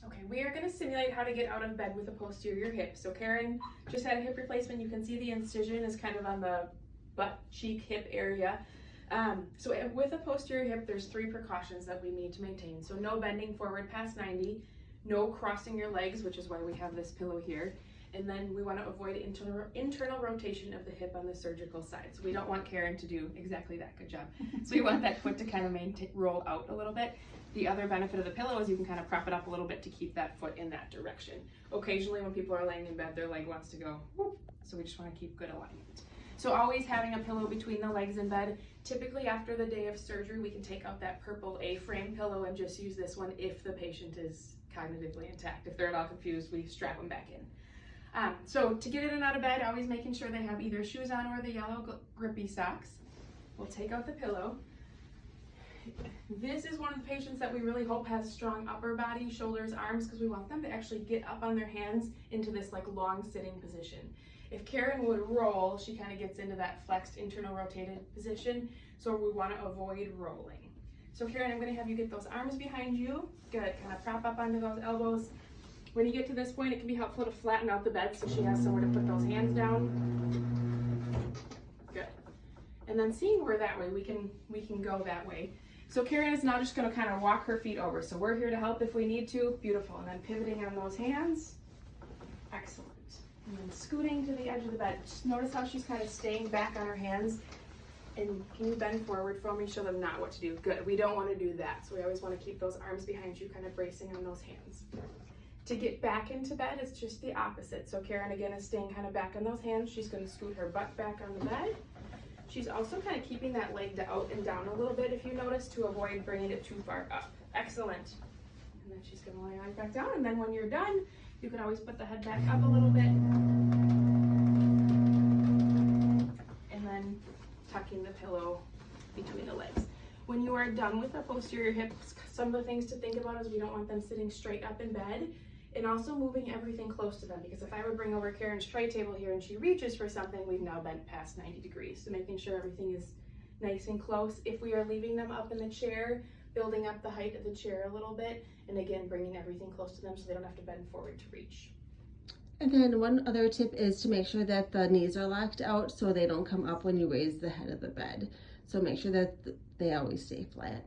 Okay, we are going to simulate how to get out of bed with a posterior hip. So Karen just had a hip replacement. You can see the incision is kind of on the butt cheek hip area. So with a posterior hip, there's 3 precautions that we need to maintain. So no bending forward past 90, no crossing your legs, which is why we have this pillow here. And then we want to avoid internal rotation of the hip on the surgical side. So we don't want Karen to do exactly that. Good job. So we want that foot to kind of roll out a little bit. The other benefit of the pillow is you can kind of prop it up a little bit to keep that foot in that direction. Occasionally when people are laying in bed, their leg wants to go whoop, so we just want to keep good alignment. So always having a pillow between the legs in bed. Typically after the day of surgery, we can take out that purple A-frame pillow and just use this one if the patient is cognitively intact. If they're at all confused, we strap them back in. So to get in and out of bed, always making sure they have either shoes on or the yellow grippy socks. We'll take out the pillow. This is one of the patients that we really hope has strong upper body, shoulders, arms, because we want them to actually get up on their hands into this like long sitting position. If Karen would roll, she kind of gets into that flexed internal rotated position, so we want to avoid rolling. So Karen, I'm going to have you get those arms behind you. Good, kind of prop up onto those elbows. When you get to this point, it can be helpful to flatten out the bed so she has somewhere to put those hands down. Good. And then seeing where that way, we can go that way. So Karen is now just going to kind of walk her feet over. So we're here to help if we need to. Beautiful. And then pivoting on those hands. Excellent. And then scooting to the edge of the bed. Just notice how she's kind of staying back on her hands. And can you bend forward for me? Show them not what to do. Good. We don't want to do that. So we always want to keep those arms behind you, kind of bracing on those hands. To get back into bed, it's just the opposite. So Karen again is staying kind of back on those hands. She's going to scoot her butt back on the bed. She's also kind of keeping that leg out and down a little bit, if you notice, to avoid bringing it too far up. Excellent. And then she's going to lay right back down. And then when you're done, you can always put the head back up a little bit. And then tucking the pillow between the legs. When you are done with the posterior hips, some of the things to think about is we don't want them sitting straight up in bed, and also moving everything close to them, because if I would bring over Karen's tray table here and she reaches for something, we've now bent past 90 degrees. So making sure everything is nice and close. If we are leaving them up in the chair, building up the height of the chair a little bit, and again, bringing everything close to them so they don't have to bend forward to reach. And then one other tip is to make sure that the knees are locked out so they don't come up when you raise the head of the bed. So make sure that they always stay flat.